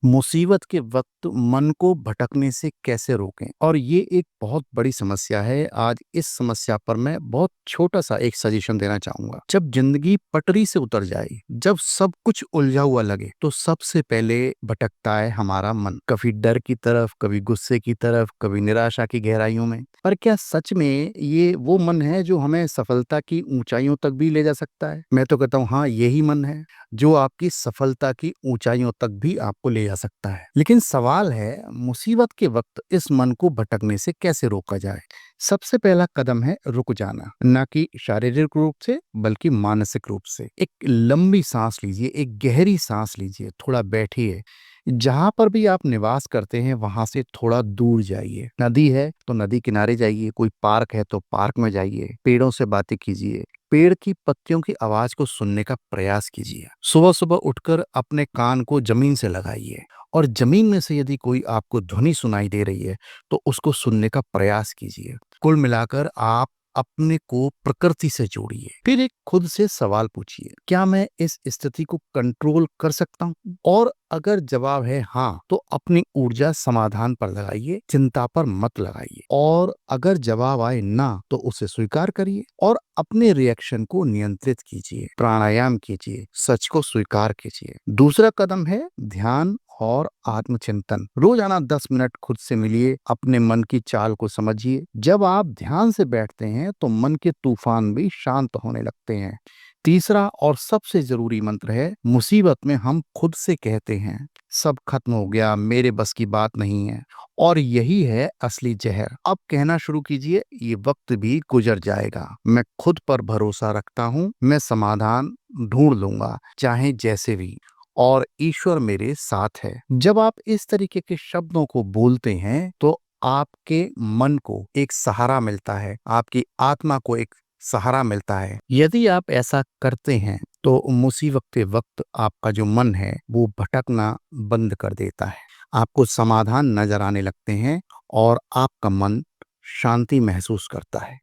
मुसीबत के वक्त मन को भटकने से कैसे रोकें? और ये एक बहुत बड़ी समस्या है। आज इस समस्या पर मैं बहुत छोटा-सा एक सजेशन देना चाहूँगा। जब ज़िंदगी पटरी से उतर जाए, जब सब कुछ उलझा हुआ लगे, तो सबसे पहले भटकता है हमारा मन। कभी डर की तरफ, कभी गुस्से की तरफ, कभी निराशा की गहराइयों में। पर क्या सच में ये वो मन है जो हमें सफलता की ऊँचाइयों तक भी ले जा सकता है? मैं तो कहता हूँ हाँ, यही मन है जो आपकी सफलता की ऊंचाइयों तक भी आपको ले जा सकता है। लेकिन सवाल है, मुसीबत के वक्त इस मन को भटकने से कैसे रोका जाए? सबसे पहला कदम है रुक जाना, ना कि शारीरिक रूप से बल्कि मानसिक रूप से। एक लंबी सांस लीजिए, एक गहरी सांस लीजिए, थोड़ा बैठिए। जहां पर भी आप निवास करते हैं वहां से थोड़ा दूर जाइए। नदी है तो नदी किनारे जाइए, कोई पार्क है तो पार्क में जाइए, पेड़ों से बातें कीजिए, पेड़ की पत्तियों की आवाज को सुनने का प्रयास कीजिए। सुबह सुबह उठकर अपने कान को जमीन से लगाइए और जमीन में से यदि कोई आपको ध्वनि सुनाई दे रही है तो उसको सुनने का प्रयास कीजिए। कुल मिलाकर आप अपने को प्रकृति से जोड़िए। फिर एक खुद से सवाल पूछिए, क्या मैं इस स्थिति को कंट्रोल कर सकता हूँ? और अगर जवाब है हाँ, तो अपनी ऊर्जा समाधान पर लगाइए, चिंता पर मत लगाइए। और अगर जवाब आए ना, तो उसे स्वीकार करिए और अपने रिएक्शन को नियंत्रित कीजिए। प्राणायाम कीजिए, सच को स्वीकार कीजिए। दूसरा कदम है ध्यान और आत्मचिंतन। रोजाना 10 मिनट खुद से मिलिए, अपने मन की चाल को समझिए। जब आप ध्यान से बैठते हैं तो मन के तूफान भी शांत होने लगते हैं। तीसरा और सबसे जरूरी मंत्र है, मुसीबत में हम खुद से कहते हैं सब खत्म हो गया, मेरे बस की बात नहीं है। और यही है असली जहर। अब कहना शुरू कीजिए, ये वक्त भी गुजर जाएगा, मैं खुद पर भरोसा रखता हूँ, मैं समाधान ढूंढ लूंगा, चाहे जैसे भी, और ईश्वर मेरे साथ है। जब आप इस तरीके के शब्दों को बोलते हैं तो आपके मन को एक सहारा मिलता है, आपकी आत्मा को एक सहारा मिलता है। यदि आप ऐसा करते हैं तो मुसीबत के वक्त आपका जो मन है वो भटकना बंद कर देता है। आपको समाधान नजर आने लगते हैं और आपका मन शांति महसूस करता है।